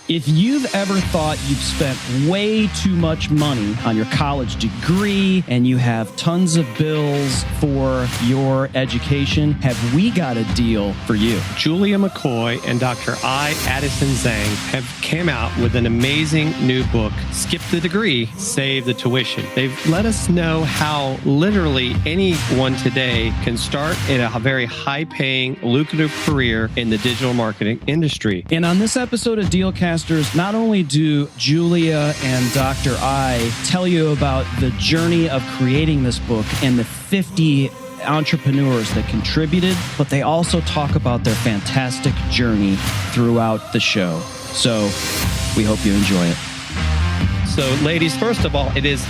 If you've ever thought you've spent way too much money on your college degree and you have tons of bills for your education, have we got a deal for you? Julia McCoy and Dr. Addyson-Zhang have came out with an amazing new book, Skip the Degree, Save the Tuition. They've let us know how literally anyone today can start in a very high-paying, lucrative career in the digital marketing industry. And on this episode of Dealcasters, not only do Julia and Dr. I tell you about the journey of creating this book and the 50 entrepreneurs that contributed, but they also talk about their fantastic journey throughout the show. So we hope you enjoy it. So ladies, first of all, it is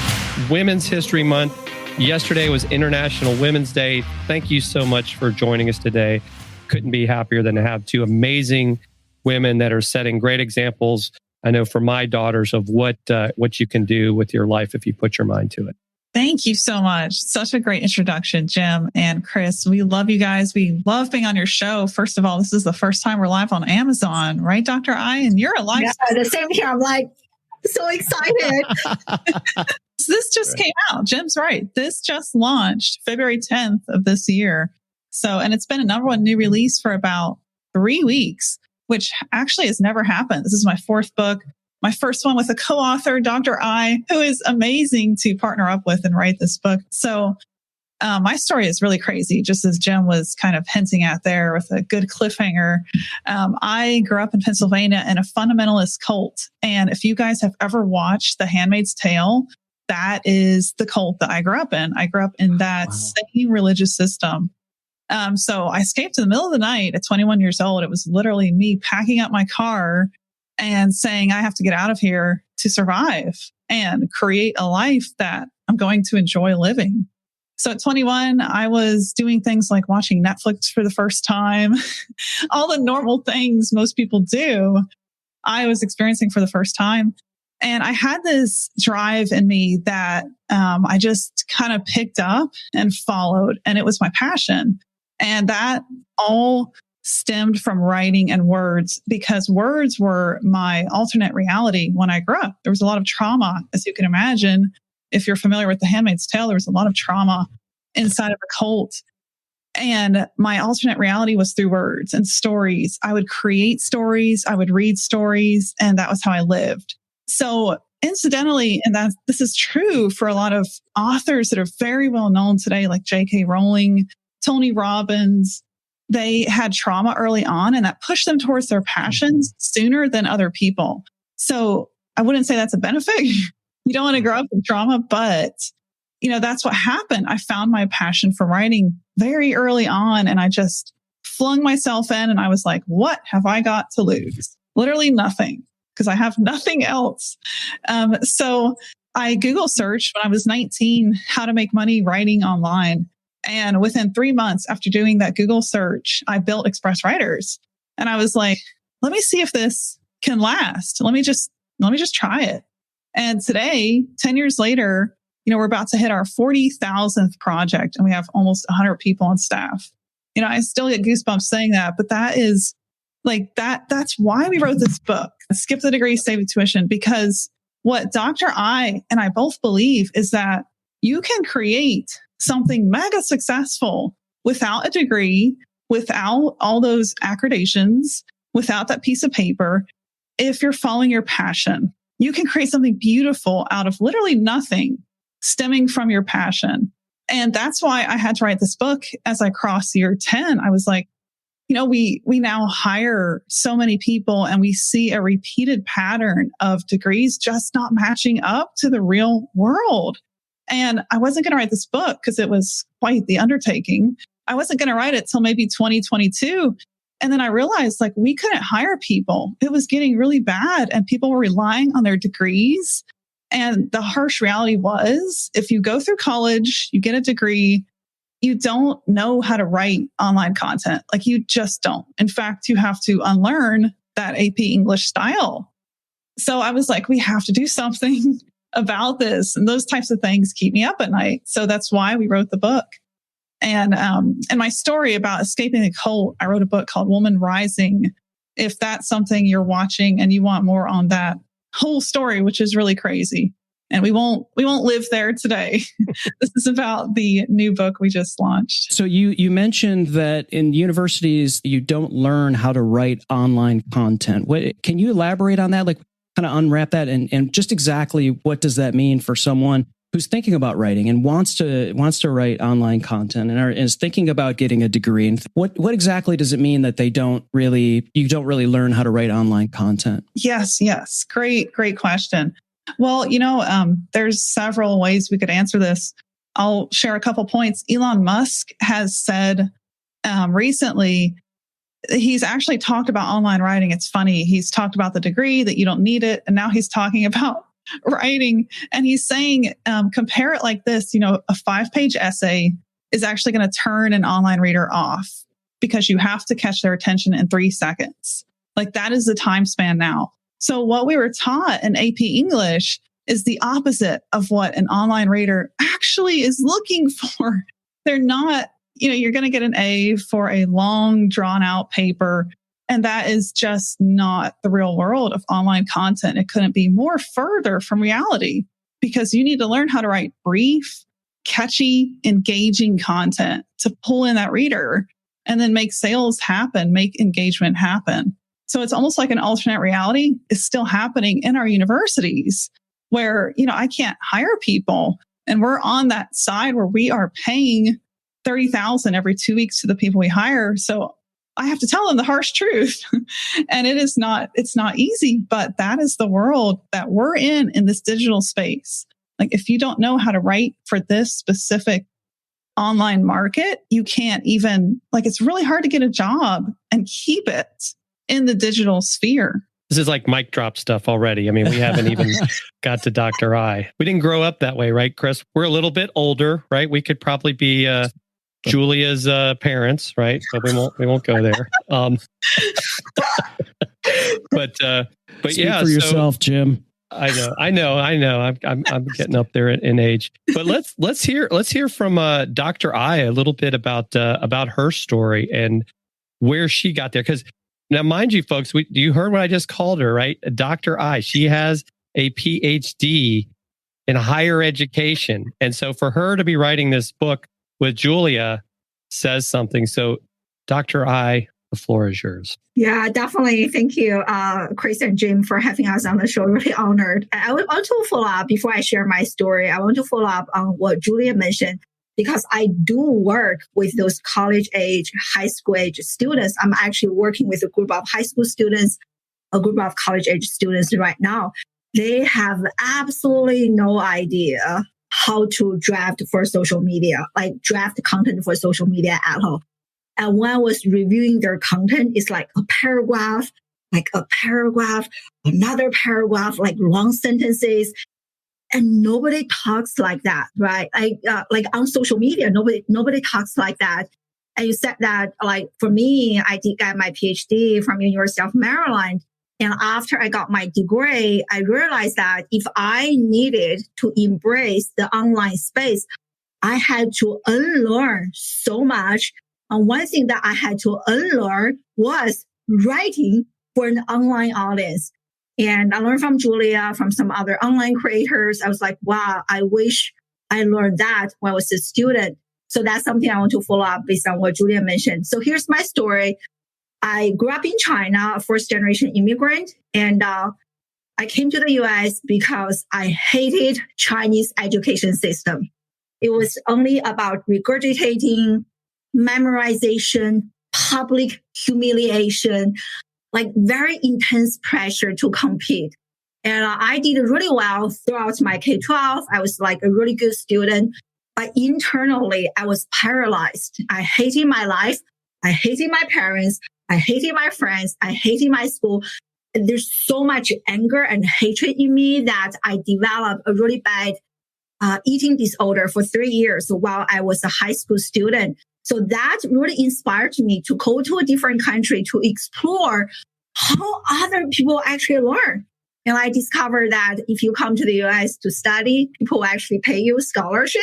Women's History Month. Yesterday was International Women's Day. Thank you so much for joining us today. Couldn't be happier than to have two amazing women that are setting great examples. I know for my daughters of what you can do with your life if you put your mind to it. Thank you so much. Such a great introduction, Jim and Chris. We love you guys. We love being on your show. First of all, this is the first time we're live on Amazon, right, Dr. I? And you're a live. Yeah, the same here. I'm like so excited. This just came out. Jim's right. This just launched February 10th of this year. So, and it's been a number one new release for about 3 weeks, which actually has never happened. This is my fourth book, my first one with a co-author, Dr. I, who is amazing to partner up with and write this book. So my story is really crazy, just as Jim was kind of hinting at there with a good cliffhanger. I grew up in Pennsylvania in a fundamentalist cult. And if you guys have ever watched The Handmaid's Tale, that is the cult that I grew up in. I grew up in that same religious system. So I escaped in the middle of the night at 21 years old. It was literally me packing up my car and saying, I have to get out of here to survive and create a life that I'm going to enjoy living. So at 21, I was doing things like watching Netflix for the first time. All the normal things most people do, I was experiencing for the first time. And I had this drive in me that I just kind of picked up and followed, and it was my passion. And that all stemmed from writing and words, because words were my alternate reality when I grew up. There was a lot of trauma, as you can imagine. If you're familiar with The Handmaid's Tale, there was a lot of trauma inside of a cult. And my alternate reality was through words and stories. I would create stories, I would read stories, and that was how I lived. So incidentally, and this is true for a lot of authors that are very well known today, like J.K. Rowling, Tony Robbins, they had trauma early on, and that pushed them towards their passions sooner than other people. So I wouldn't say that's a benefit. You don't want to grow up with trauma, but that's what happened. I found my passion for writing very early on, and I just flung myself in, and I was like, what have I got to lose? Literally nothing, because I have nothing else. So I Google searched when I was 19, how to make money writing online. And within 3 months after doing that Google search, I built Express Writers. And I was like, let me see if this can last. Let me just try it. And today, 10 years later, we're about to hit our 40,000th project, and we have almost 100 people on staff. I still get goosebumps saying that, but that is like that's why we wrote this book, Skip the Degree, Save the Tuition, because what Dr. I and I both believe is that you can create something mega successful without a degree, without all those accreditations, without that piece of paper. If you're following your passion, you can create something beautiful out of literally nothing stemming from your passion. And that's why I had to write this book as I crossed year 10. I was like, we now hire so many people, and we see a repeated pattern of degrees just not matching up to the real world. And I wasn't going to write this book because it was quite the undertaking. I wasn't going to write it till maybe 2022. And then I realized we couldn't hire people. It was getting really bad, and people were relying on their degrees. And the harsh reality was, if you go through college, you get a degree, you don't know how to write online content. You just don't. In fact, you have to unlearn that AP English style. So I was like, we have to do something about this. And those types of things keep me up at night. So that's why we wrote the book. And my story about escaping the cult, I wrote a book called Woman Rising, if that's something you're watching and you want more on that whole story, which is really crazy. And we won't live there today. This is about the new book we just launched. So you mentioned that in universities, you don't learn how to write online content. Can you elaborate on that? Like kind of unwrap that and just exactly what does that mean for someone who's thinking about writing and wants to write online content and is thinking about getting a degree? And what exactly does it mean that you don't really learn how to write online content? Yes. Great question. Well, there's several ways we could answer this. I'll share a couple points. Elon Musk has said recently, he's actually talked about online writing. It's funny. He's talked about the degree, that you don't need it. And now he's talking about writing. And he's saying, compare it like this, a 5-page essay is actually going to turn an online reader off because you have to catch their attention in 3 seconds. Like that is the time span now. So what we were taught in AP English is the opposite of what an online reader actually is looking for. They're not, you're going to get an A for a long drawn out paper. And that is just not the real world of online content. It couldn't be more further from reality because you need to learn how to write brief, catchy, engaging content to pull in that reader and then make sales happen, make engagement happen. So it's almost like an alternate reality is still happening in our universities where, I can't hire people. And we're on that side where we are paying $30,000 every 2 weeks to the people we hire. So I have to tell them the harsh truth. And it's not easy, but that is the world that we're in this digital space. Like if you don't know how to write for this specific online market, you can't even, it's really hard to get a job and keep it in the digital sphere. This is like mic drop stuff already. I mean, we haven't even got to Dr. I. We didn't grow up that way, right, Chris? We're a little bit older, right? We could probably be Julia's parents, right? But we won't go there. But Speak yeah, for yourself, Jim. I know. I'm getting up there in age. But let's hear from Dr. I a little bit about her story and where she got there. Because now, mind you, folks, you heard what I just called her, right? Dr. I. She has a PhD in higher education, and so for her to be writing this book with Julia says something. So, Dr. I, the floor is yours. Yeah, definitely. Thank you, Chris and Jim, for having us on the show. Really honored. I want to follow up before I share my story. I want to follow up on what Julia mentioned, because I do work with those college age, high school age students. I'm actually working with a group of high school students, a group of college age students right now. They have absolutely no idea how to draft for social media, like draft content for social media at all. And when I was reviewing their content, it's like a paragraph, another paragraph, like long sentences. And nobody talks like that, right? Like on social media, nobody talks like that. And you said that, like for me, I did get my PhD from University of Maryland. And after I got my degree, I realized that if I needed to embrace the online space, I had to unlearn so much. And one thing that I had to unlearn was writing for an online audience. And I learned from Julia, from some other online creators. I was like, wow, I wish I learned that when I was a student. So that's something I want to follow up based on what Julia mentioned. So here's my story. I grew up in China, a first-generation immigrant, and I came to the US because I hated Chinese education system. It was only about regurgitating, memorization, public humiliation, like very intense pressure to compete. And I did really well throughout my K-12. I was like a really good student. But internally, I was paralyzed. I hated my life. I hated my parents. I hated my friends. I hated my school. And there's so much anger and hatred in me that I developed a really bad eating disorder for 3 years while I was a high school student. So that really inspired me to go to a different country to explore how other people actually learn. And I discovered that if you come to the US to study, people actually pay you scholarship.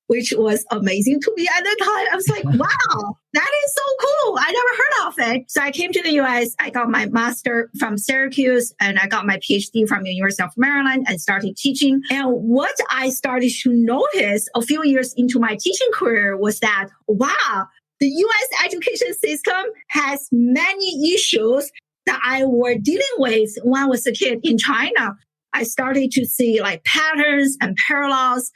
which was amazing to me at the time. I was like, wow, that is so cool. I never heard of it. So I came to the US. I got my master from Syracuse and I got my PhD from the University of Maryland and started teaching. And what I started to notice a few years into my teaching career was that, wow, the US education system has many issues that I were dealing with when I was a kid in China. I started to see like patterns and parallels.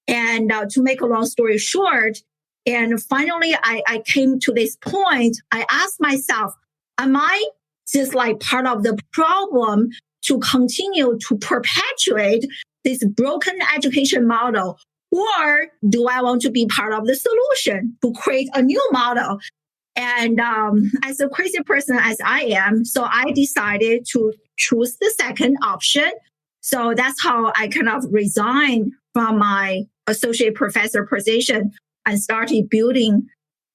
And to make a long story short, and finally I came to this point, I asked myself, am I just like part of the problem to continue to perpetuate this broken education model? Or do I want to be part of the solution to create a new model? And as a crazy person as I am, so I decided to choose the second option. So that's how I kind of resigned from my associate professor position and started building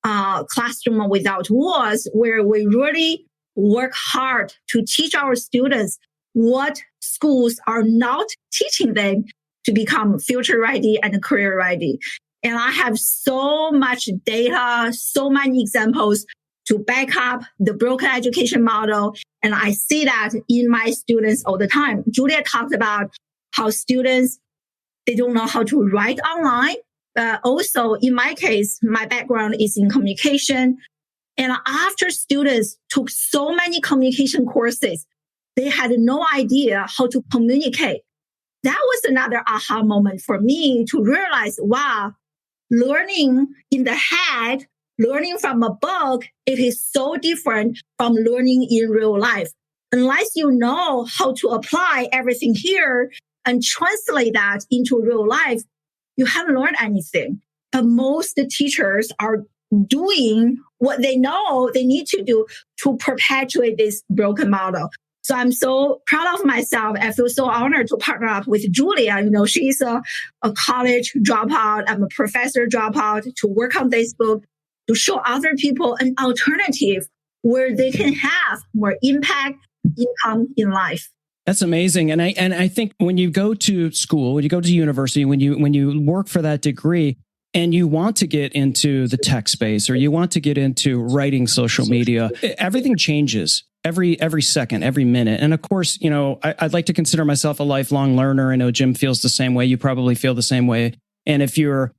Classroom Without Walls, where we really work hard to teach our students what schools are not teaching them to become future ready and career ready. And I have so much data, so many examples to back up the broken education model. And I see that in my students all the time. Julia talked about how students, they don't know how to write online. Also, in my case, my background is in communication. And after students took so many communication courses, they had no idea how to communicate. That was another aha moment for me to realize, wow, learning in the head, learning from a book, it is so different from learning in real life. Unless you know how to apply everything here and translate that into real life, you haven't learned anything. But most teachers are doing what they know they need to do to perpetuate this broken model. So I'm so proud of myself. I feel so honored to partner up with Julia. You know, she's a college dropout. I'm a professor dropout, to work on this book, to show other people an alternative where they can have more impact, income in life. That's amazing. And I think when you go to school, when you go to university, when you work for that degree and you want to get into the tech space or you want to get into writing social media, everything changes every second, every minute. And of course, you know, I'd like to consider myself a lifelong learner. I know Jim feels the same way. You probably feel the same way. And if you're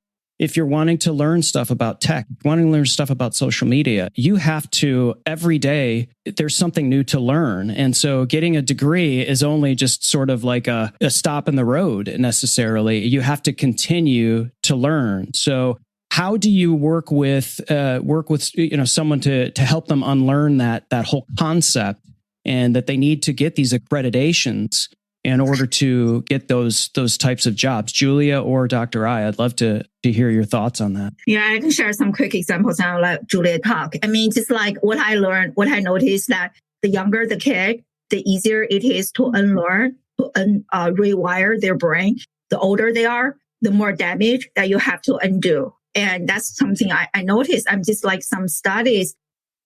wanting to learn stuff about tech, wanting to learn stuff about social media, you have to, every day, there's something new to learn. And so getting a degree is only just sort of like a stop in the road necessarily. You have to continue to learn. So how do you work with someone to help them unlearn that whole concept, and that they need to get these accreditations in order to get those types of jobs? Julia or Dr. I, I'd love to hear your thoughts on that. Yeah, I can share some quick examples and I'll let Julia talk. I mean, just like what I learned, what I noticed, that the younger the kid, the easier it is to unlearn, to rewire their brain. The older they are, the more damage that you have to undo. And that's something I noticed. I'm just like some studies.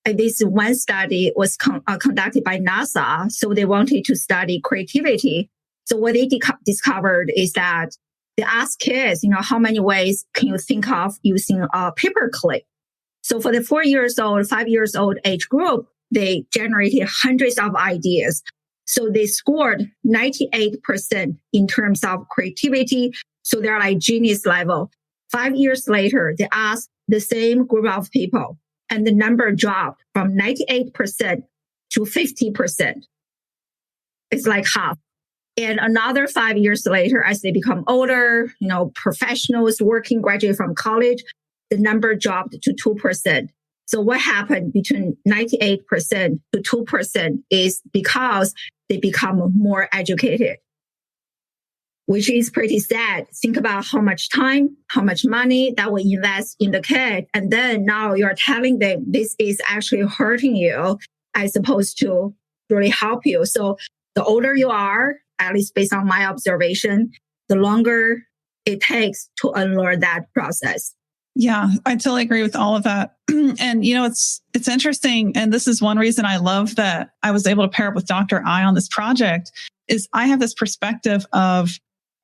This one study was conducted by NASA. So they wanted to study creativity. So what they discovered is that they asked kids, you know, how many ways can you think of using a paperclip? So for the 4 years old, 5 years old age group, they generated hundreds of ideas. So they scored 98% in terms of creativity. So they're like genius level. 5 years later, they asked the same group of people, and the number dropped from 98% to 50%. It's like half. And another 5 years later, as they become older, you know, professionals working, graduate from college, the number dropped to 2%. So what happened between 98% to 2% is because they become more educated, which is pretty sad. Think about how much time, how much money that we invest in the kid. And then now you're telling them this is actually hurting you as opposed to really help you. So the older you are, at least based on my observation, the longer it takes to unlearn that process. Yeah, I totally agree with all of that. And, you know, it's interesting. And this is one reason I love that I was able to pair up with Dr. I on this project is I have this perspective of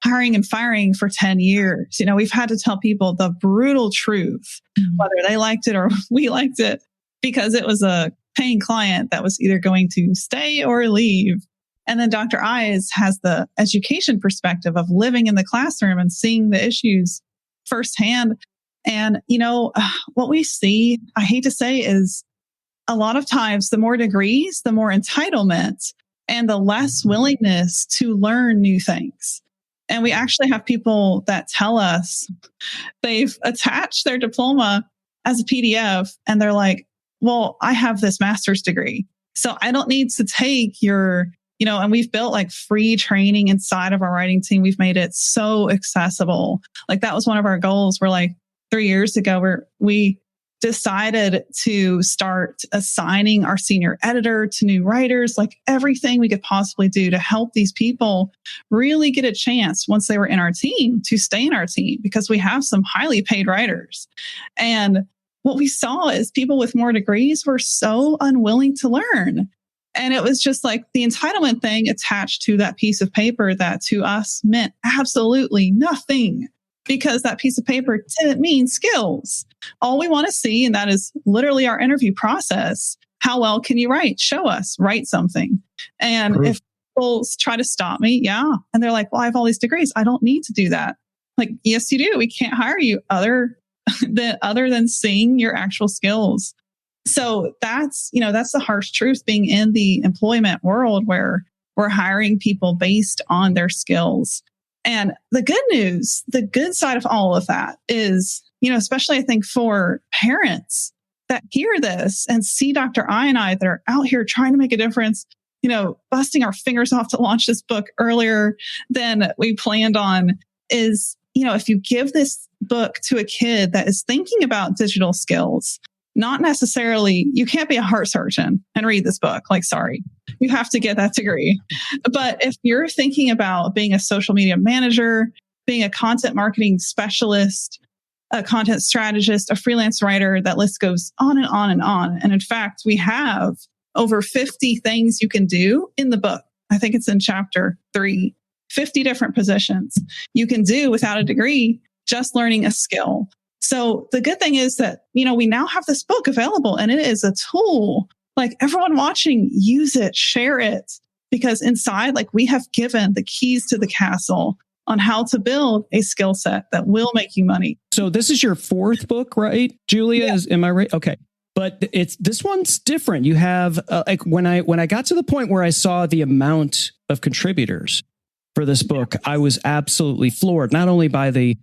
hiring and firing for 10 years. You know, we've had to tell people the brutal truth, whether they liked it or we liked it, because it was a paying client that was either going to stay or leave. And then Dr. Eyes has the education perspective of living in the classroom and seeing the issues firsthand. And, you know, what we see, I hate to say, is a lot of times the more degrees, the more entitlement and the less willingness to learn new things. And we actually have people that tell us they've attached their diploma as a PDF and they're like, well, I have this master's degree, so I don't need to take your, you know, and we've built like free training inside of our writing team. We've made it so accessible. Like that was one of our goals. We're like 3 years ago where we decided to start assigning our senior editor to new writers, like everything we could possibly do to help these people really get a chance once they were in our team to stay in our team, because we have some highly paid writers. And what we saw is people with more degrees were so unwilling to learn. And it was just like the entitlement thing attached to that piece of paper that to us meant absolutely nothing, because that piece of paper didn't mean skills. All we want to see, and that is literally our interview process. How well can you write? Show us, write something. And if people try to stop me, and they're like, well, I have all these degrees, I don't need to do that. Like, yes, you do. We can't hire you other than seeing your actual skills. So that's the harsh truth being in the employment world, where we're hiring people based on their skills. And the good news, the good side of all of that is, you know, especially I think for parents that hear this and see Dr. I and I that are out here trying to make a difference, you know, busting our fingers off to launch this book earlier than we planned on, is, you know, if you give this book to a kid that is thinking about digital skills, not necessarily, you can't be a heart surgeon and read this book. Like, sorry, you have to get that degree. But if you're thinking about being a social media manager, being a content marketing specialist, a content strategist, a freelance writer, that list goes on and on and on. And in fact, we have over 50 things you can do in the book. I think it's in chapter 3, 50 different positions you can do without a degree, just learning a skill. So the good thing is that, you know, we now have this book available and it is a tool. Like, everyone watching, use it, share it, because inside, like, we have given the keys to the castle on how to build a skill set that will make you money. So this is your 4th book, right, Julia? Yeah. Am I right? Okay. But this one's different. You have like when I got to the point where I saw the amount of contributors for this book, I was absolutely floored, not only by the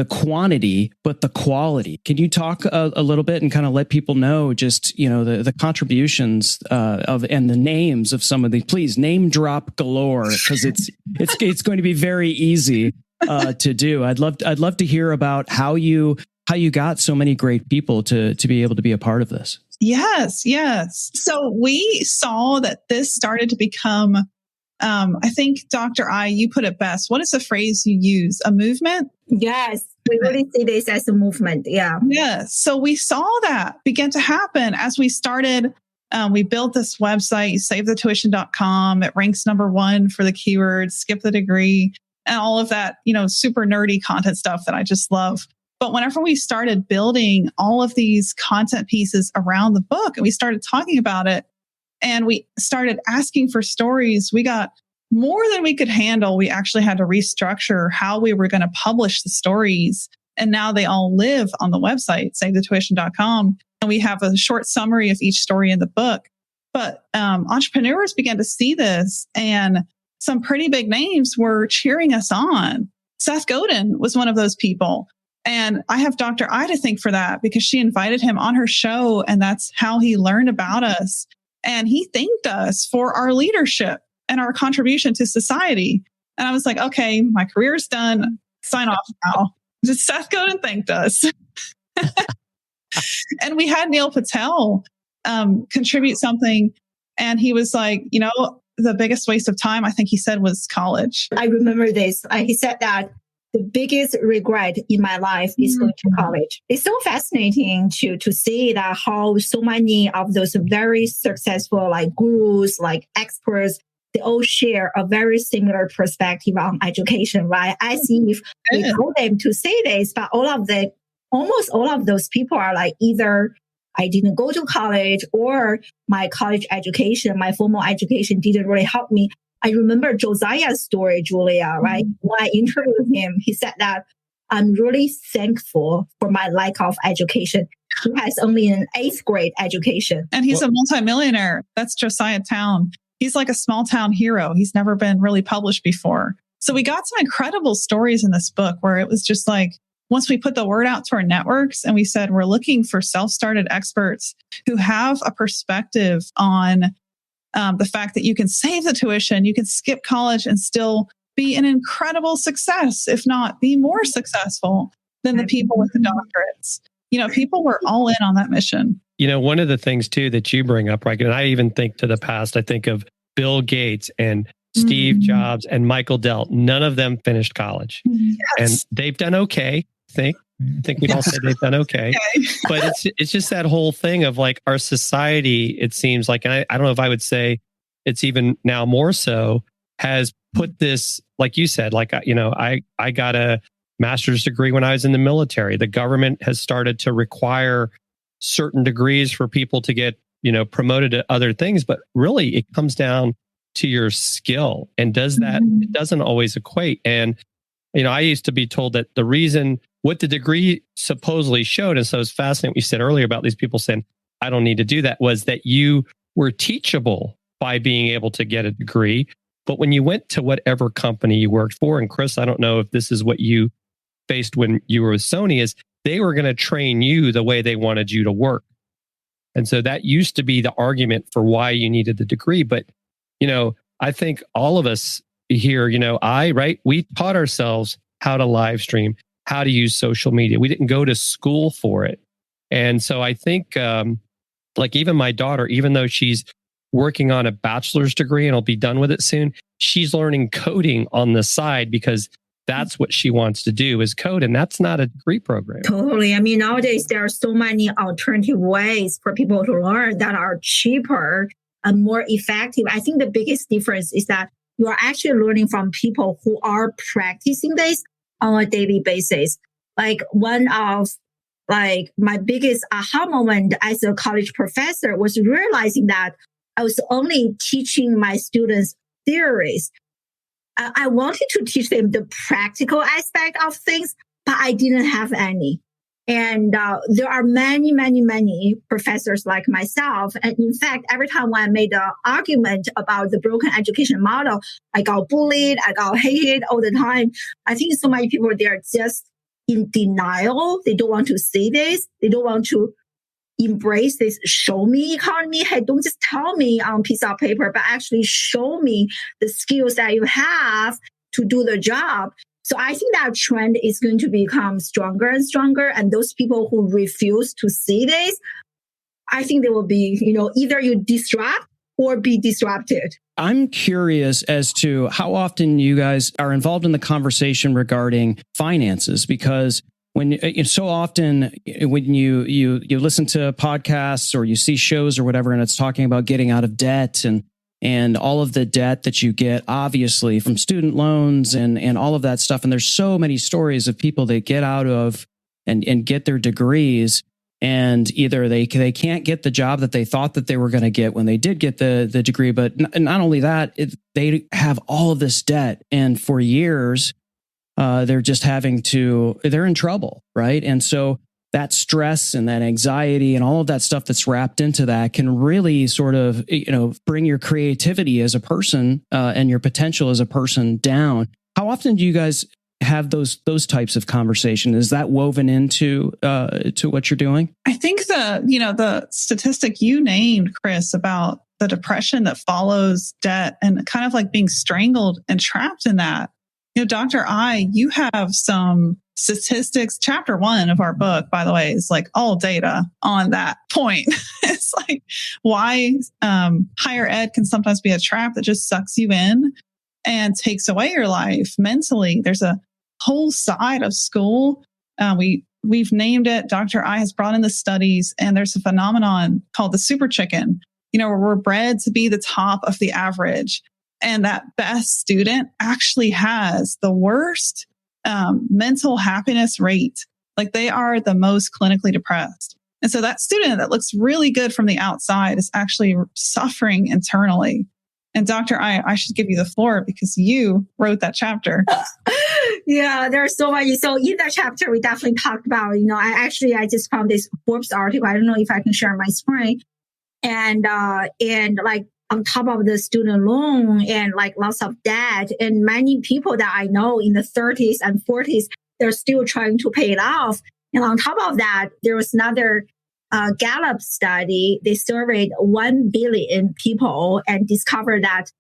quantity, but the quality. Can you talk a little bit and kind of let people know just, you know, the contributions of and the names of some of these? Please name drop galore, because it's going to be very easy to do. I'd love to hear about how you got so many great people to be able to be a part of this. Yes. So we saw that this started to become, I think, Dr. I, you put it best. What is the phrase you use? A movement? Yes, we really see this as a movement. Yeah. Yes. So we saw that begin to happen as we started. We built this website, savethettuition.com. It ranks #1 for the keywords, skip the degree, and all of that, you know, super nerdy content stuff that I just love. But whenever we started building all of these content pieces around the book and we started talking about it and we started asking for stories, we got more than we could handle. We actually had to restructure how we were going to publish the stories. And now they all live on the website, savethettuition.com. And we have a short summary of each story in the book. But entrepreneurs began to see this, and some pretty big names were cheering us on. Seth Godin was one of those people. And I have Dr. I to thank for that, because she invited him on her show, and that's how he learned about us. And he thanked us for our leadership and our contribution to society. And I was like, okay, my career's done. Sign off now. Just Seth Godin thanked us. And we had Neil Patel contribute something. And he was like, you know, the biggest waste of time, I think he said, was college. I remember this. He said that the biggest regret in my life is going to college. It's so fascinating to see that how so many of those very successful like gurus, like experts, they all share a very similar perspective on education, right? I see if we told them to say this, but almost all of those people are like, either I didn't go to college or my college education, my formal education didn't really help me. I remember Josiah's story, Julia, right? When I interviewed him, he said that I'm really thankful for my lack of education. He has only an 8th grade education. And he's a multimillionaire. That's Josiah Town. He's like a small town hero. He's never been really published before. So we got some incredible stories in this book where it was just like, once we put the word out to our networks and we said, we're looking for self-started experts who have a perspective on the fact that you can save the tuition, you can skip college and still be an incredible success, if not be more successful than the people with the doctorates. People were all in on that mission. One of the things too that you bring up, right? And I even think to the past, I think of Bill Gates and Steve Jobs and Michael Dell. None of them finished college. Yes. And they've done okay, I think we'd all say they've done okay. But it's just that whole thing of like our society, it seems like, and I don't know if I would say it's even now more so, has put this, like you said, like, I got a master's degree when I was in the military. The government has started to require certain degrees for people to get, promoted to other things. But really, it comes down to your skill. And it doesn't always equate. And, I used to be told that the reason what the degree supposedly showed, and so it's fascinating what you said earlier about these people saying, I don't need to do that, was that you were teachable by being able to get a degree. But when you went to whatever company you worked for, and Chris, I don't know if this is what you faced when you were with Sony, is they were going to train you the way they wanted you to work. And so that used to be the argument for why you needed the degree. But, I think all of us here, we taught ourselves how to live stream, how to use social media. We didn't go to school for it. And so I think, like even my daughter, even though she's working on a bachelor's degree and will be done with it soon, she's learning coding on the side because that's what she wants to do is code. And that's not a degree program. Totally. I mean, nowadays, there are so many alternative ways for people to learn that are cheaper and more effective. I think the biggest difference is that you are actually learning from people who are practicing this on a daily basis. Like one of my biggest aha moment as a college professor was realizing that I was only teaching my students theories. I wanted to teach them the practical aspect of things, but I didn't have any. And there are many, many, many professors like myself. And in fact, every time when I made an argument about the broken education model, I got bullied, I got hated all the time. I think so many people, they are just in denial. They don't want to see this. They don't want to embrace this show me economy. Hey, don't just tell me on a piece of paper, but actually show me the skills that you have to do the job. So I think that trend is going to become stronger and stronger. And those people who refuse to see this, I think they will be, either you disrupt or be disrupted. I'm curious as to how often you guys are involved in the conversation regarding finances, because when so often when you listen to podcasts or you see shows or whatever, and it's talking about getting out of debt and all of the debt that you get, obviously, from student loans and all of that stuff. And there's so many stories of people that get out of and get their degrees, and either they can't get the job that they thought that they were going to get when they did get the degree. But not only that, they have all of this debt. And for years, they're just they're in trouble, right? And so that stress and that anxiety and all of that stuff that's wrapped into that can really sort of, bring your creativity as a person and your potential as a person down. How often do you guys have those types of conversations? Is that woven into to what you're doing? I think the statistic you named, Chris, about the depression that follows debt and kind of like being strangled and trapped in that. Dr. I, you have some statistics. Chapter 1 of our book, by the way, is like all data on that point. It's like why higher ed can sometimes be a trap that just sucks you in and takes away your life mentally. There's a whole side of school. We've named it. Dr. I has brought in the studies, and there's a phenomenon called the super chicken, where we're bred to be the top of the average. And that best student actually has the worst mental happiness rate. Like they are the most clinically depressed. And so that student that looks really good from the outside is actually suffering internally. And Dr. I should give you the floor because you wrote that chapter. Yeah, there's so many. So in that chapter, we definitely talked about, I just found this Forbes article. I don't know if I can share my screen. And like on top of the student loan and like lots of debt, and many people that I know in the 30s and 40s, they're still trying to pay it off. And on top of that, there was another Gallup study. They surveyed 1 billion people and discovered that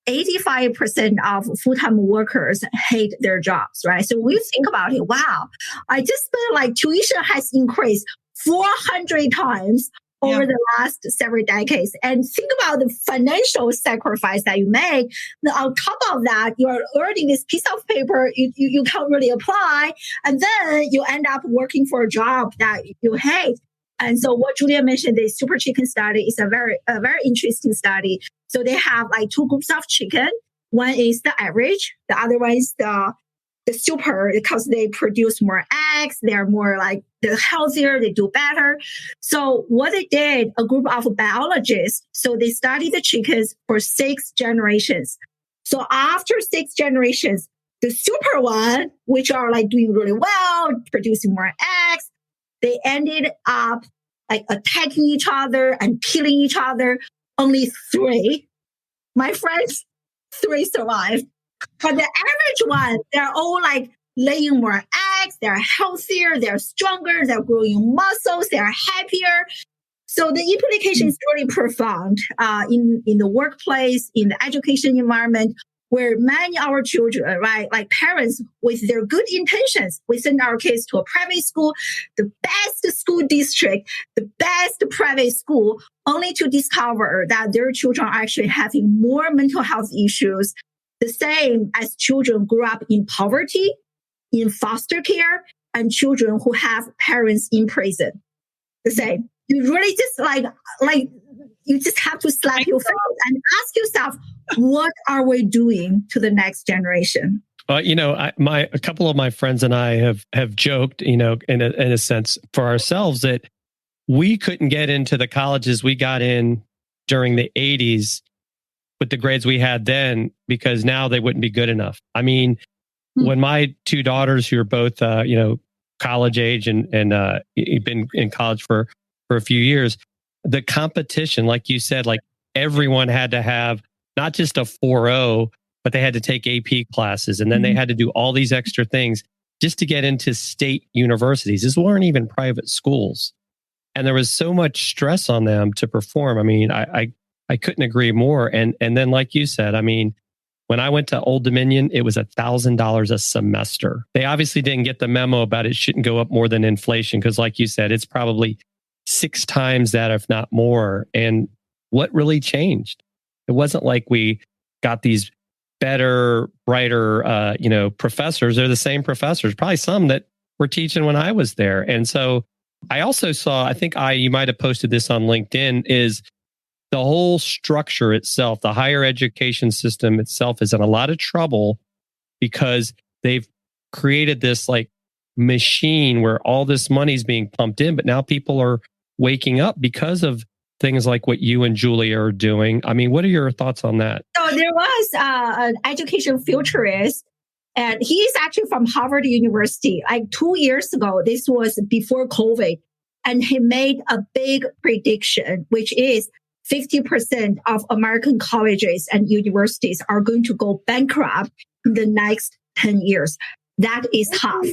85% of full-time workers hate their jobs, right? So when you think about it, wow, I just feel like tuition has increased 400 times over the last several decades. And think about the financial sacrifice that you make. Now, on top of that, you're earning this piece of paper you can't really apply. And then you end up working for a job that you hate. And so what Julia mentioned, the super chicken study is a very interesting study. So they have like 2 groups of chicken. One is the average. The other one is the super, because they produce more eggs. They're more like they're healthier. They do better. So what they did, a group of biologists, so they studied the chickens for 6 generations. So after 6 generations, the super one, which are like doing really well, producing more eggs, they ended up like attacking each other and killing each other. Only 3, my friends, 3 survived. But the average one, they're all like laying more eggs. They're healthier. They're stronger. They're growing muscles. They're happier. So the implication is really profound in the workplace, in the education environment, where many of our children, right, like parents with their good intentions, we send our kids to a private school, the best school district, the best private school, only to discover that their children are actually having more mental health issues, the same as children grew up in poverty, in foster care, and children who have parents in prison. The same. You really just like you just have to slap your face and ask yourself, what are we doing to the next generation? A couple of my friends and I have joked, in a sense for ourselves that we couldn't get into the colleges we got in during the 80s with the grades we had then, because now they wouldn't be good enough. I mean, when my 2 daughters, who are both, college age and been in college for a few years, the competition, like you said, like everyone had to have not just a 4.0, but they had to take AP classes. And then they had to do all these extra things just to get into state universities. These weren't even private schools. And there was so much stress on them to perform. I mean, I couldn't agree more. And then, like you said, I mean, when I went to Old Dominion, it was $1,000 a semester. They obviously didn't get the memo about it shouldn't go up more than inflation, because like you said, it's probably 6 times that, if not more. And what really changed? It wasn't like we got these better, brighter, professors. They're the same professors, probably some that were teaching when I was there. And so I also saw, I think you might have posted this on LinkedIn, is the whole structure itself, the higher education system itself is in a lot of trouble because they've created this like machine where all this money is being pumped in, but now people are waking up because of things like what you and Julia are doing. I mean, what are your thoughts on that? So there was an education futurist, and he is actually from Harvard University. Like 2 years ago, this was before COVID, and he made a big prediction, which is 50% of American colleges and universities are going to go bankrupt in the next 10 years. That is tough.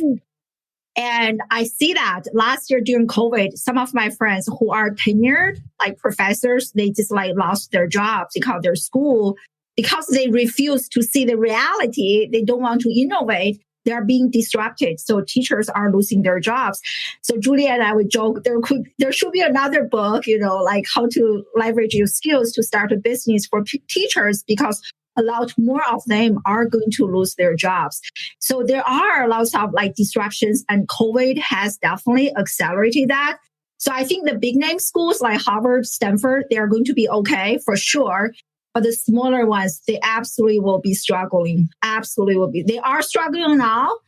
And I see that last year during COVID, some of my friends who are tenured, like professors, they just like lost their jobs because their school, because they refuse to see the reality. They don't want to innovate. They are being disrupted. So teachers are losing their jobs. So Julia and I would joke, there should be another book, like how to leverage your skills to start a business for teachers, because a lot more of them are going to lose their jobs. So there are lots of like disruptions, and COVID has definitely accelerated that. So I think the big name schools like Harvard, Stanford, they are going to be okay for sure. But the smaller ones, they absolutely will be struggling. Absolutely will be. They are struggling now,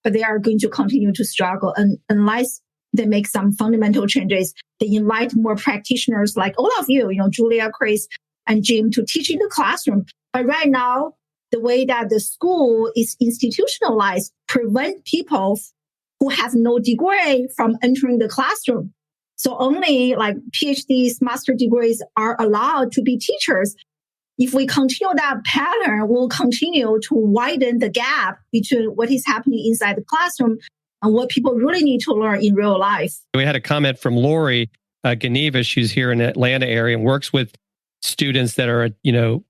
but they are going to continue to struggle unless they make some fundamental changes. They invite more practitioners like all of you, Julia, Chris, and Jim to teach in the classroom. But right now, the way that the school is institutionalized prevent people who have no degree from entering the classroom. So only like PhDs, master degrees are allowed to be teachers. If we continue that pattern, we'll continue to widen the gap between what is happening inside the classroom and what people really need to learn in real life. We had a comment from Lori Geneva. She's here in the Atlanta area and works with students that are,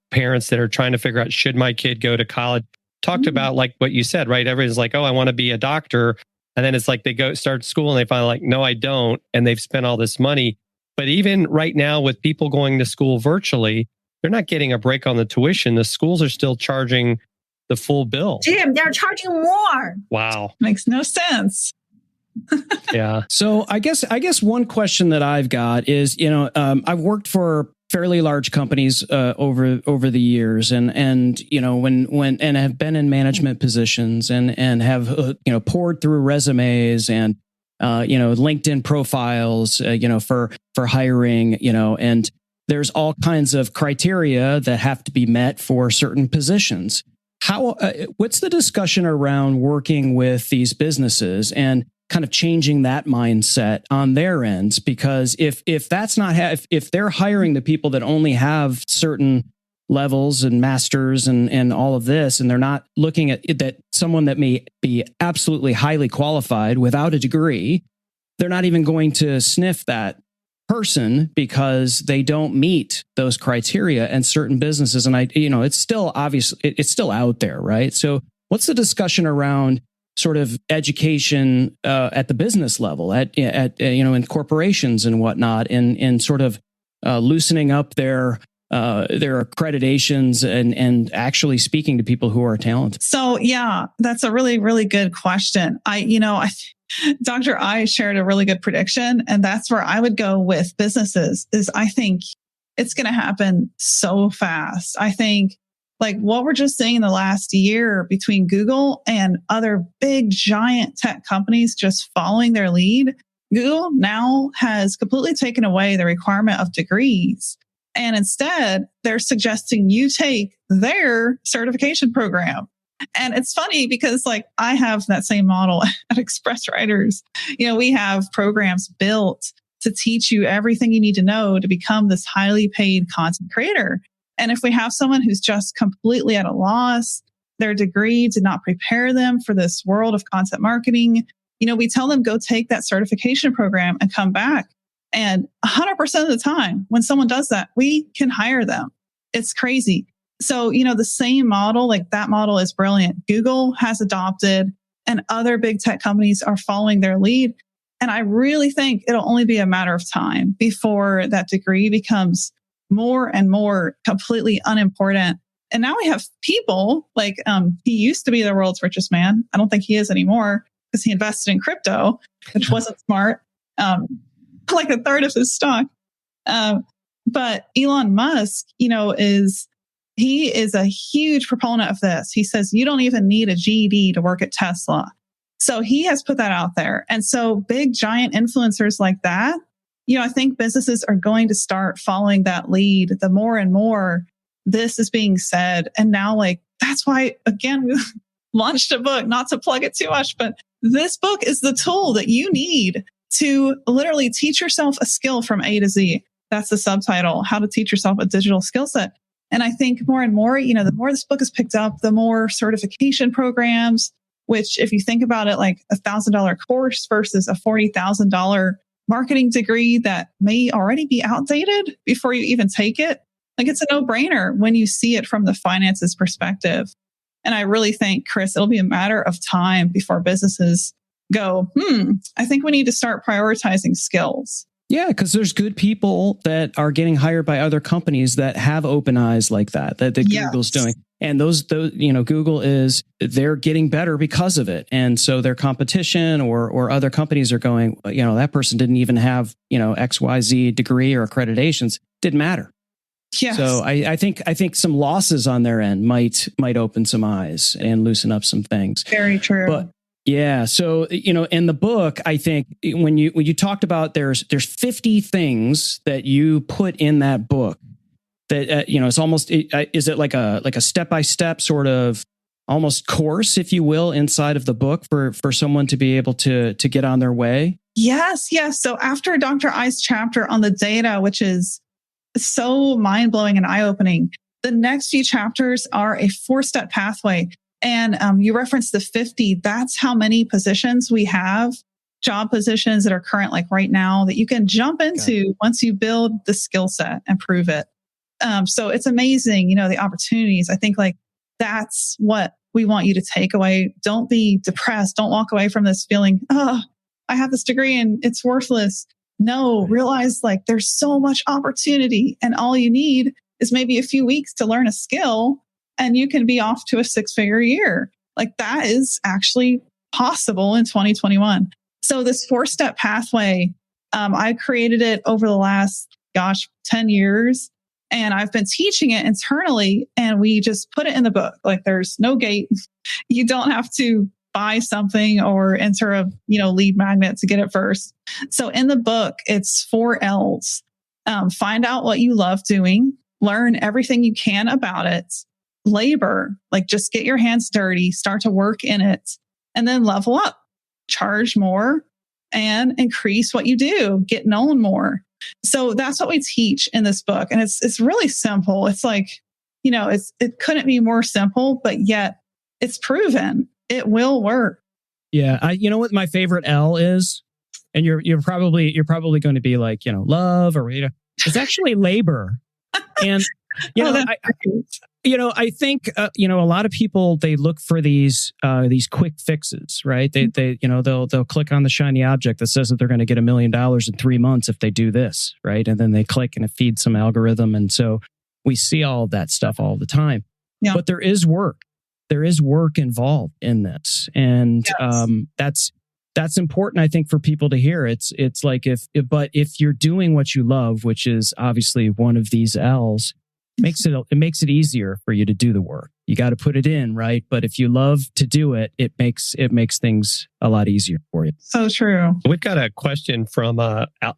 parents that are trying to figure out, should my kid go to college? Talked about like what you said, right? Everybody's like, oh, I want to be a doctor. And then it's like they start school and they find like, no, I don't. And they've spent all this money. But even right now with people going to school virtually, they're not getting a break on the tuition. The schools are still charging the full bill. Jim, they're charging more. Wow. Makes no sense. Yeah. So I guess one question that I've got is, I've worked for fairly large companies over the years, and when have been in management positions and have poured through resumes and LinkedIn profiles for hiring, and there's all kinds of criteria that have to be met for certain positions. What's the discussion around working with these businesses and kind of changing that mindset on their ends? Because if that's not if they're hiring the people that only have certain levels and masters and all of this, and they're not looking at that someone that may be absolutely highly qualified without a degree, they're not even going to sniff that person because they don't meet those criteria. And certain businesses, and it's still obvious, it's still out there, right? So what's the discussion around sort of education at the business level, in corporations and whatnot, and sort of loosening up their accreditations and actually speaking to people who are talented? So yeah, that's a really, really good question. Dr. I shared a really good prediction, and that's where I would go with businesses. Is I think it's going to happen so fast. I think like what we're just seeing in the last year between Google and other big giant tech companies just following their lead, Google now has completely taken away the requirement of degrees. And instead, they're suggesting you take their certification program. And it's funny because like I have that same model at Express Writers. We have programs built to teach you everything you need to know to become this highly paid content creator. And if we have someone who's just completely at a loss, their degree did not prepare them for this world of content marketing, we tell them go take that certification program and come back. And 100% of the time, when someone does that, we can hire them. It's crazy. So, the same model, like that model is brilliant. Google has adopted and other big tech companies are following their lead. And I really think it'll only be a matter of time before that degree becomes more and more completely unimportant. And now we have people like, he used to be the world's richest man. I don't think he is anymore because he invested in crypto, which wasn't smart. Like a third of his stock. But Elon Musk, he is a huge proponent of this. He says, you don't even need a GED to work at Tesla. So he has put that out there. And so big, giant influencers like that, I think businesses are going to start following that lead. The more and more this is being said. And now, like, that's why, again, we launched a book, not to plug it too much, but this book is the tool that you need to literally teach yourself a skill from A to Z. That's the subtitle, How to Teach Yourself a Digital Skill Set. And I think more and more, the more this book is picked up, the more certification programs, which if you think about it, like $1,000 course versus a $40,000 marketing degree that may already be outdated before you even take it. Like it's a no-brainer when you see it from the finances perspective. And I really think, Chris, it'll be a matter of time before businesses go, I think we need to start prioritizing skills. Yeah, because there's good people that are getting hired by other companies that have open eyes like that Google's doing. And those, Google they're getting better because of it. And so their competition or other companies are going, that person didn't even have, XYZ degree or accreditations. Didn't matter. Yes. So I think some losses on their end might open some eyes and loosen up some things. Very true. But yeah, so in the book, I think when you talked about there's 50 things that you put in that book that it's almost is it like a step-by-step sort of almost course, if you will, inside of the book for someone to be able to get on their way? Yes. So after Dr. I's chapter on the data, which is so mind-blowing and eye-opening, the next few chapters are a 4-step pathway. And you referenced the 50. That's how many positions we have, job positions that are current, like right now, that you can jump into once you build the skill set and prove it. So it's amazing, the opportunities. I think like that's what we want you to take away. Don't be depressed. Don't walk away from this feeling, oh, I have this degree and it's worthless. No, realize like there's so much opportunity and all you need is maybe a few weeks to learn a skill and you can be off to a 6-figure year. Like that is actually possible in 2021. So this 4-step pathway, I created it over the last, 10 years. And I've been teaching it internally and we just put it in the book. Like there's no gate. You don't have to buy something or enter a, lead magnet to get it first. So in the book, it's 4 L's. Find out what you love doing, learn everything you can about it, labor, like just get your hands dirty, start to work in it, and then level up, charge more and increase what you do, get known more. So that's what we teach in this book. And it's really simple. It's like, it couldn't be more simple, but yet it's proven it will work. Yeah. You know what my favorite L is? And you're probably going to be like, love or, it's actually labor. And, I think, a lot of people, they look for these quick fixes, right? They'll click on the shiny object that says that they're going to get $1 million in 3 months if they do this, right? And then they click and it feeds some algorithm. And so we see all of that stuff all the time. Yeah. But there is work. There is work involved in this. And that's important, I think, for people to hear. It's like if you're doing what you love, which is obviously one of these L's, it makes it easier for you to do the work. You got to put it in, right? But if you love to do it, it makes things a lot easier for you. So true. We've got a question from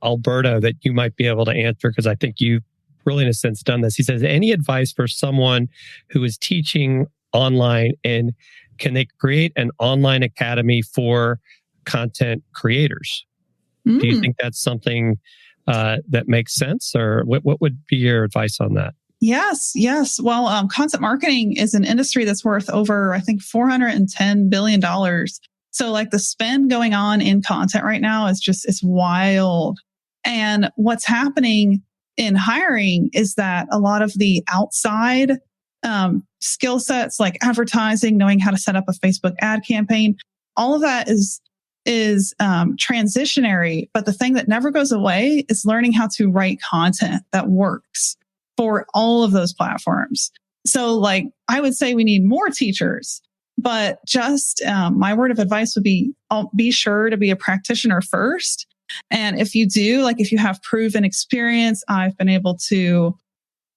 Alberto that you might be able to answer because I think you've really, in a sense, done this. He says, any advice for someone who is teaching online and can they create an online academy for content creators? Do you think that's something that makes sense, or what would be your advice on that? Yes. Well, content marketing is an industry that's worth over, I think, $410 billion. So like the spend going on in content right now is it's wild. And what's happening in hiring is that a lot of the outside skill sets like advertising, knowing how to set up a Facebook ad campaign, all of that is transitionary. But the thing that never goes away is learning how to write content that works for all of those platforms. So like, I would say we need more teachers, but just my word of advice would be sure to be a practitioner first. And if you do, like if you have proven experience, I've been able to,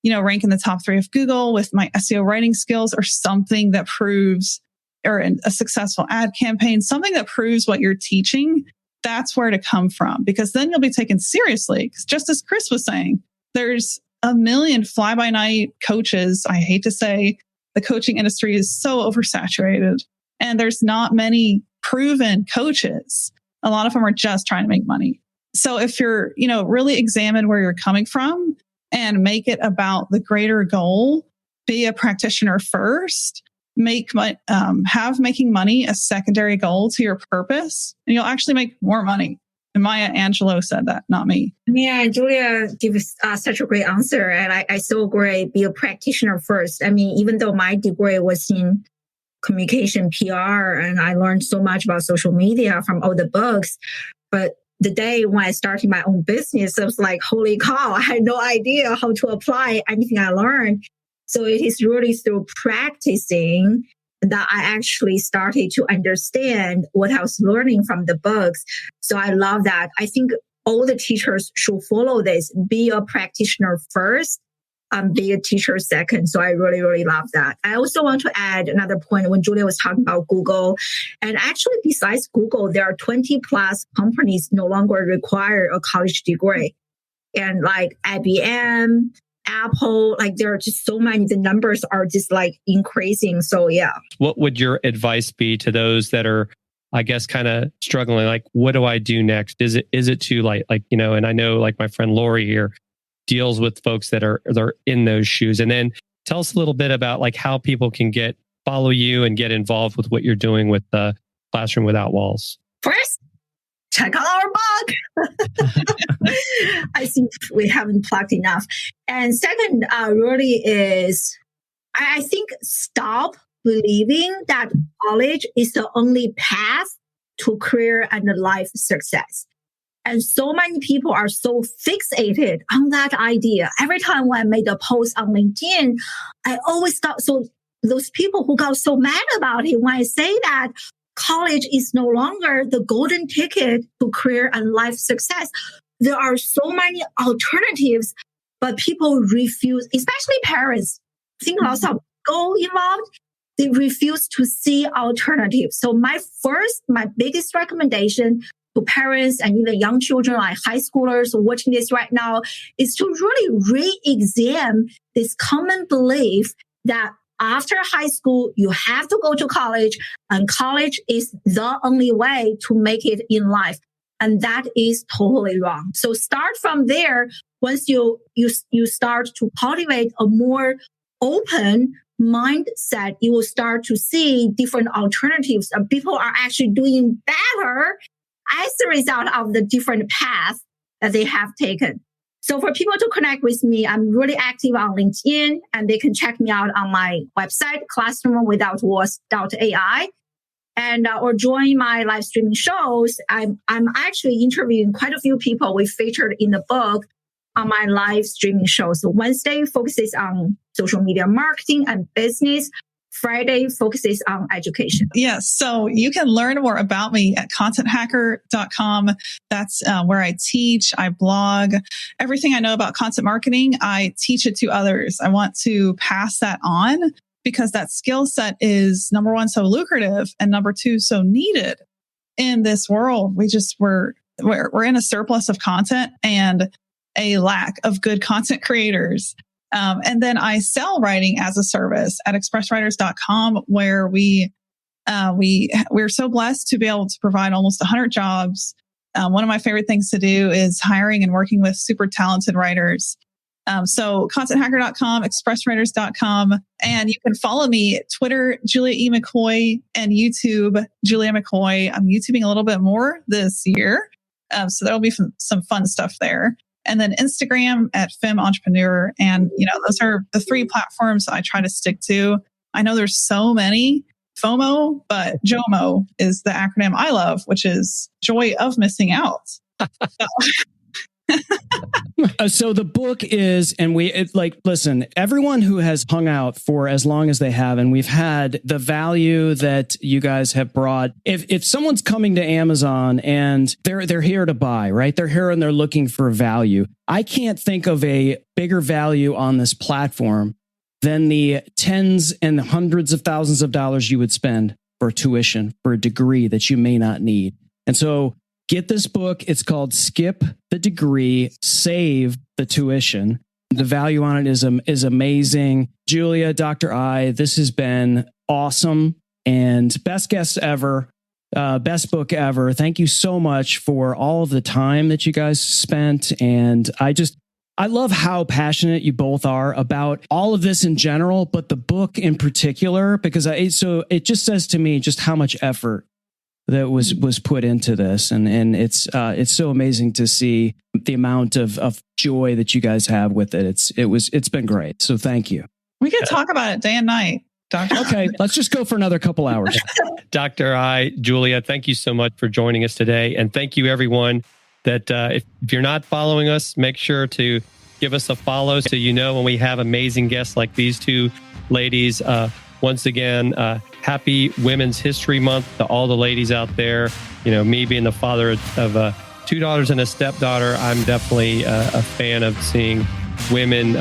rank in the top 3 of Google with my SEO writing skills or something that proves, or a successful ad campaign, something that proves what you're teaching, that's where to come from, because then you'll be taken seriously. Because just as Chris was saying, there's a million fly-by-night coaches. I hate to say the coaching industry is so oversaturated and there's not many proven coaches. A lot of them are just trying to make money. So if you're, really examine where you're coming from and make it about the greater goal, be a practitioner first, have making money a secondary goal to your purpose, and you'll actually make more money. And Maya Angelou said that, not me. Yeah, Julia gives such a great answer. And I so agree, be a practitioner first. I mean, even though my degree was in communication PR and I learned so much about social media from all the books, but the day when I started my own business, I was like, holy cow, I had no idea how to apply anything I learned. So it is really through practicing that I actually started to understand what I was learning from the books. So I love that. I think all the teachers should follow this. Be a practitioner first. be a teacher second. So I really, really love that. I also want to add another point when Julia was talking about Google. And actually, besides Google, there are 20 plus companies no longer require a college degree. And like IBM, Apple, like there are just so many, the numbers are just like increasing. So yeah. What would your advice be to those that are, I guess, kind of struggling? Like, what do I do next? Is it too late? Like, and I know like my friend Lori here deals with folks that are in those shoes. And then tell us a little bit about like how people can follow you and get involved with what you're doing with the Classroom Without Walls. First, check out our book. I think we haven't plugged enough. And second, really is, I think stop believing that college is the only path to career and life success. And so many people are so fixated on that idea. Every time when I made a post on LinkedIn, I always got those people who got so mad about it when I say that college is no longer the golden ticket to career and life success. There are so many alternatives, but people refuse, especially parents. I think lots of people involved, they refuse to see alternatives. So my biggest recommendation to parents and even young children like high schoolers watching this right now is to really re-examine this common belief that after high school, you have to go to college, and college is the only way to make it in life. And that is totally wrong. So start from there. Once you start to cultivate a more open mindset, you will start to see different alternatives. And people are actually doing better as a result of the different paths that they have taken. So for people to connect with me, I'm really active on LinkedIn, and they can check me out on my website, classroomwithoutwalls.ai, and or join my live streaming shows. I'm actually interviewing quite a few people we featured in the book on my live streaming show. So Wednesday focuses on social media marketing and business. Friday focuses on education. Yes. So you can learn more about me at contenthacker.com. That's where I teach, I blog, everything I know about content marketing. I teach it to others. I want to pass that on because that skill set is, number one, so lucrative, and number two, so needed in this world. We're in a surplus of content and a lack of good content creators. And then I sell writing as a service at expresswriters.com, where we're so blessed to be able to provide almost 100 jobs. One of my favorite things to do is hiring and working with super talented writers. So contenthacker.com, expresswriters.com, and you can follow me at Twitter, Julia E. McCoy, and YouTube, Julia McCoy. I'm YouTubing a little bit more this year. So there'll be some fun stuff there. And then Instagram at Femme Entrepreneur. And, those are the three platforms I try to stick to. I know there's so many FOMO, but JOMO is the acronym I love, which is joy of missing out. So the book is, and listen, everyone who has hung out for as long as they have, and we've had the value that you guys have brought. If someone's coming to Amazon and they're here to buy, right? They're here and they're looking for value. I can't think of a bigger value on this platform than the tens and hundreds of thousands of dollars you would spend for tuition, for a degree that you may not need. And so get this book. It's called Skip the Degree, Save the Tuition. The value on it is amazing. Julia, Dr. I, this has been awesome and best guest ever, best book ever. Thank you so much for all of the time that you guys spent. And I love how passionate you both are about all of this in general, but the book in particular, because it just says to me just how much effort that was put into this, and it's so amazing to see the amount of joy that you guys have with it. It's been great. So thank you. We could talk about it day and night, Doctor. Okay, let's just go for another couple hours. Dr. I, Julia, thank you so much for joining us today, and thank you everyone that if you're not following us, make sure to give us a follow so you know when we have amazing guests like these two ladies. Once again, happy Women's History Month to all the ladies out there. Me being the father of two daughters and a stepdaughter, I'm definitely a fan of seeing women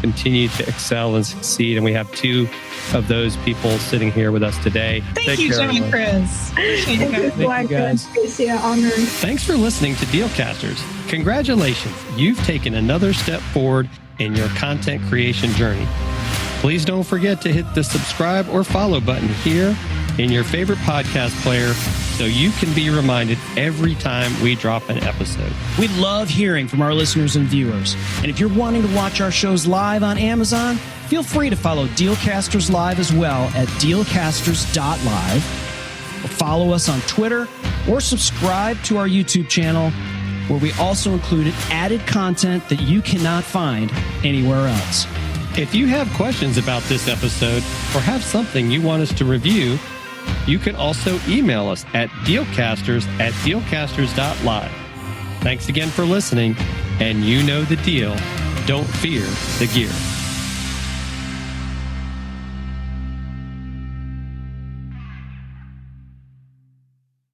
continue to excel and succeed. And we have two of those people sitting here with us today. Thank you, Jim and Chris. Appreciate you guys. Thank you, guys. It's an honor. Thanks for listening to Dealcasters. Congratulations. You've taken another step forward in your content creation journey. Please don't forget to hit the subscribe or follow button here in your favorite podcast player so you can be reminded every time we drop an episode. We love hearing from our listeners and viewers. And if you're wanting to watch our shows live on Amazon, feel free to follow Dealcasters Live as well at dealcasters.live. Or follow us on Twitter or subscribe to our YouTube channel, where we also included added content that you cannot find anywhere else. If you have questions about this episode or have something you want us to review, you can also email us at dealcasters@dealcasters.live. Thanks again for listening, and you know the deal. Don't fear the gear.